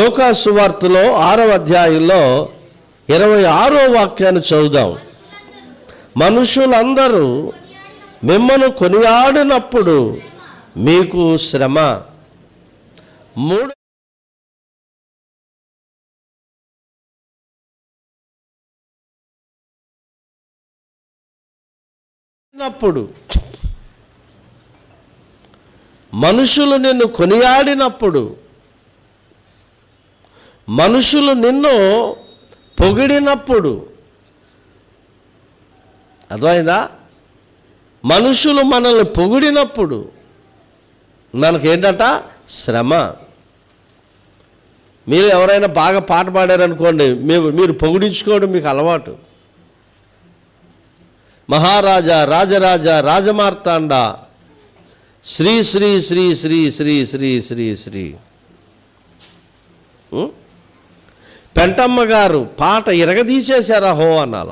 లూకా సువార్తలో 6వ అధ్యాయంలో 26వ వాక్యాన్ని చదువుదాం. మనుషులందరూ మిమ్మల్ని కొనియాడినప్పుడు మీకు శ్రమ. 3 మనుషులు నిన్ను కొనియాడినప్పుడు, మనుషులు నిన్ను పొగిడినప్పుడు, అర్థమైందా? మనుషులు మనల్ని పొగిడినప్పుడు మనకేంటంట? శ్రమ. మీరు ఎవరైనా బాగా పాట పాడారనుకోండి, మీరు పొగిడించుకోవడం మీకు అలవాటు. మహారాజా, రాజరాజ, రాజమార్తాండ, శ్రీ శ్రీ శ్రీ శ్రీ శ్రీ శ్రీ శ్రీ శ్రీ. పెంటమ్మ గారు పాట ఇరగదీసేశారు హో అనాల.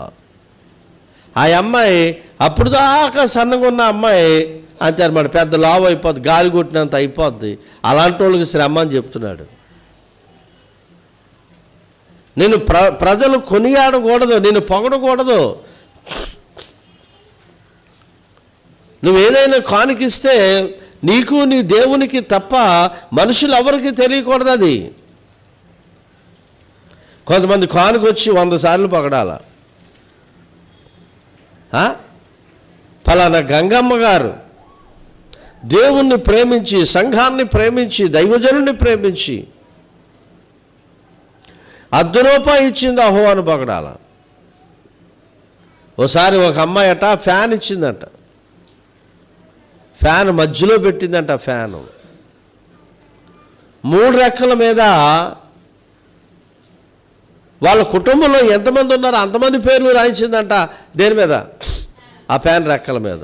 ఆ అమ్మాయి అప్పుడు దాకా సన్నగా ఉన్న అమ్మాయి అంతే అనమాట, పెద్ద లావు అయిపోద్ది, గాలి కొట్టినంత అయిపోద్ది. అలాంటి వాళ్ళకి శ్రమ అని చెప్తున్నాడు. నేను ప్రజలు కొనియాడకూడదు, నేను పొగడకూడదు. నువ్వు ఏదైనా కానుకిస్తే నీకు నీ దేవునికి తప్ప మనుషులు ఎవరికి తెలియకూడదు. అది కొంతమంది కానుకొచ్చి 100 సార్లు పొగడాల. ఫలానా గంగమ్మ గారు దేవుణ్ణి ప్రేమించి, సంఘాన్ని ప్రేమించి, దైవజనుడిని ప్రేమించి ₹100 ఇచ్చింది అహో అని పొగడాల. ఓసారి ఒక అమ్మాయి అట ఫ్యాన్ ఇచ్చిందంట, ఫ్యాన్ మధ్యలో పెట్టిందంట. ఫ్యాను 3 రెక్కల మీద వాళ్ళ కుటుంబంలో ఎంతమంది ఉన్నారో అంతమంది పేర్లు రాయించిందంట. దేని మీద? ఆ ఫ్యాన్ రెక్కల మీద.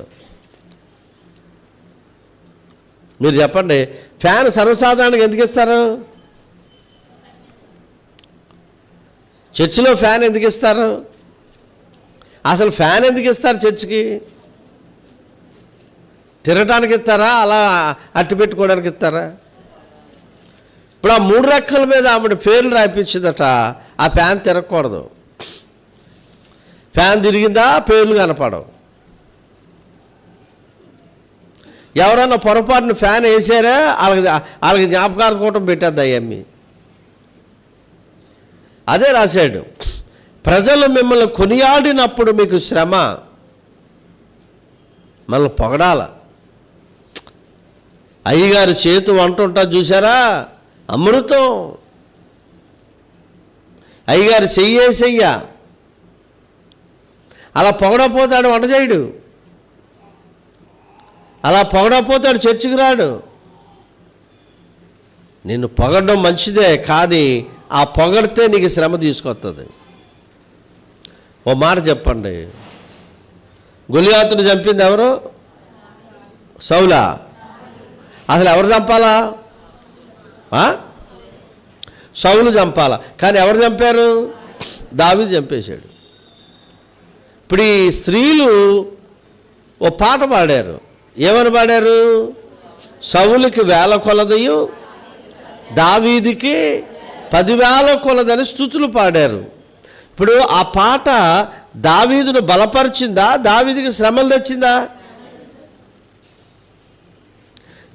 మీరు చెప్పండి, ఫ్యాన్ సర్వసాధారణంగా ఎందుకు ఇస్తారు? చర్చిలో ఫ్యాన్ ఎందుకు ఇస్తారు? అసలు ఫ్యాన్ ఎందుకు ఇస్తారు చర్చికి? తిరగటానికి ఇస్తారా, అలా అట్టి పెట్టుకోవడానికి ఇస్తారా? ఇప్పుడు ఆ 3 రెక్కల మీద ఆమె పేర్లు రాయించిందట. ఆ ఫ్యాన్ తిరగకూడదు. ఫ్యాన్ తిరిగిందా పేర్లు కనపడవు. ఎవరన్నా పొరపాటున ఫ్యాన్ వేసారా వాళ్ళకి జ్ఞాపకార్థం పెట్టేద్ది అయ్యమ్మి. అదే రాశాడు, ప్రజలు మిమ్మల్ని కొనియాడినప్పుడు మీకు శ్రమ. మనల్ని పొగడాల. అయ్యగారి చేతు వంట ఉంటుంది చూసారా, అమృతం. అయ్యగారు చెయ్య అలా పొగడపోతాడు, వంట చేయడు. అలా పొగడపోతాడు, చర్చికి రాడు. నిన్ను పొగడడం మంచిదే, కానీ ఆ పొగడితే నీకు శ్రమ తీసుకొస్తుంది. ఓ మాట చెప్పండి, గొలియాతును చంపింది ఎవరు? సౌలా. అసలు ఎవరు చంపాలా? సౌలు చంపాలా. కానీ ఎవరు చంపారు? దావీదు చంపేశాడు. ఇప్పుడు ఈ స్త్రీలు ఓ పాట పాడారు. ఏమని పాడారు? సౌలుకి 1000 కొలదయు, దావీదుకి 10,000 కొలదని స్తుతులు పాడారు. ఇప్పుడు ఆ పాట దావీదును బలపరిచిందా, దావీదుకి శ్రమలు తెచ్చిందా?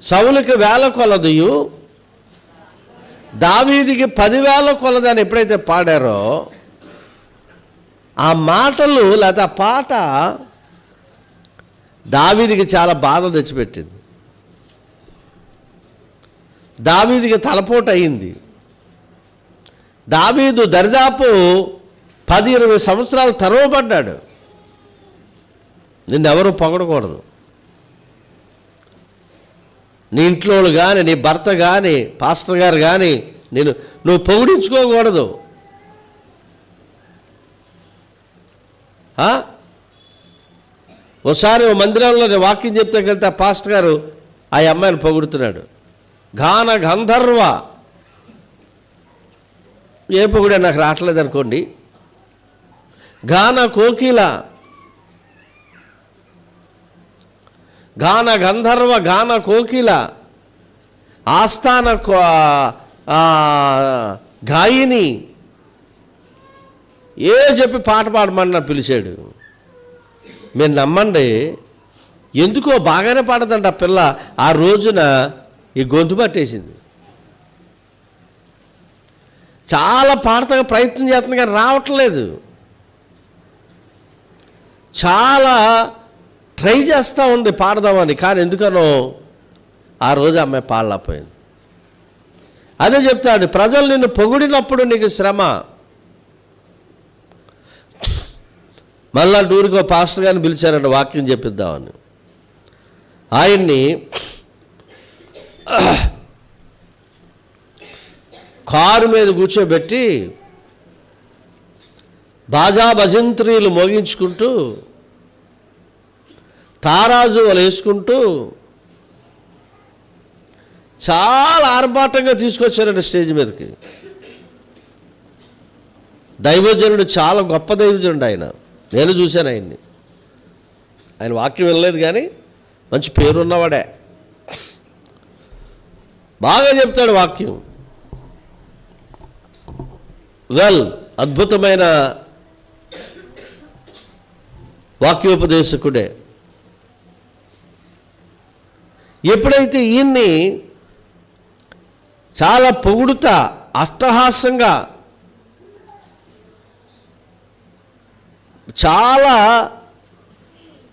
సౌలుకి 1000 కొలదయు, దావీదుకి 10,000 కొలదని ఎప్పుడైతే పాడారో ఆ మాటలు లేదా పాట దావీదుకి చాలా బాధ తెచ్చిపెట్టింది. దావీదుకి తలపోటు అయింది. దావీదు దరిదాపు 10-20 సంవత్సరాలు తరవబడ్డాడు. నిన్నెవరూ పొగడకూడదు. నీ ఇంట్లో కానీ, నీ భర్త కానీ, పాస్టర్ గారు కానీ నువ్వు పొగిడించుకోకూడదు. ఒకసారి మందిరంలో నేను వాక్యం చెప్తే వెళ్తే ఆ పాస్టర్ గారు ఆ అమ్మాయిని పొగుడుతున్నాడు. గాన గంధర్వ. ఏ పొగుడే నాకు రావట్లేదు అనుకోండి. గాన కోకిల, గాన గంధర్వ, గాన కోకిల, ఆస్థాన గాయని ఏ చెప్పి పాట పాడమన్నా పిలిచాడు. మీరు నమ్మండి, ఎందుకో బాగానే పాడదంట ఆ పిల్ల. ఆ రోజున ఈ గొంతు పట్టేసింది. చాలా పాడతగా ప్రయత్నం చేస్తుంది కానీ రావట్లేదు. చాలా ట్రై చేస్తూ ఉంది పాడదామని, కానీ ఎందుకనో ఆ రోజు అమ్మాయి పాడలేకపోయింది. అదే చెప్తాడు, ప్రజలు నిన్ను పొగిడినప్పుడు నీకు శ్రమ. మళ్ళా ఊరికి పాస్టర్ గారిని పిలిచారంట వాక్యం చెప్పిద్దామని. ఆయన్ని కారు మీద కూర్చోబెట్టి బాజా భజంత్రీలు మోగించుకుంటూ తారాజువలు వేసుకుంటూ చాలా ఆర్భాటంగా తీసుకొచ్చారంట స్టేజ్ మీదకి. దైవజనుడు, చాలా గొప్ప దైవజనుడు ఆయన. నేను చూశాను ఆయన్ని. ఆయన వాక్యం వినలేదు కానీ మంచి పేరున్నవాడే. బాగా చెప్తాడు వాక్యం. అద్భుతమైన వాక్యోపదేశకుడే. ఎప్పుడైతే ఈయన్ని చాలా పొగుడుతా అష్టహాస్యంగా చాలా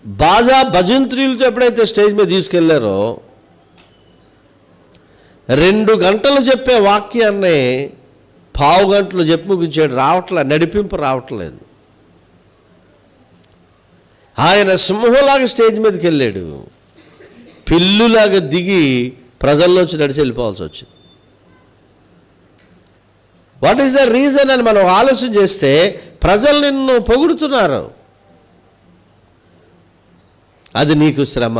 బాజా భజంత్రీలతో ఎప్పుడైతే స్టేజ్ మీద తీసుకెళ్లారో 2 గంటలు చెప్పే వాక్యాన్ని 1/2 గంటలు చెప్పి ముగించాడు. నడిపింపు రావట్లేదు. ఆయన సింహంలాగా స్టేజ్ మీదకి వెళ్ళాడు, పిల్లులాగా దిగి ప్రజల్లోంచి నడిచి వెళ్ళిపోవాల్సి వచ్చింది. వాట్ ఈస్ ద రీజన్ అని మనం ఆలోచన చేస్తే, ప్రజలు నిన్ను పొగుడుతున్నారు, అది నీకు శ్రమ.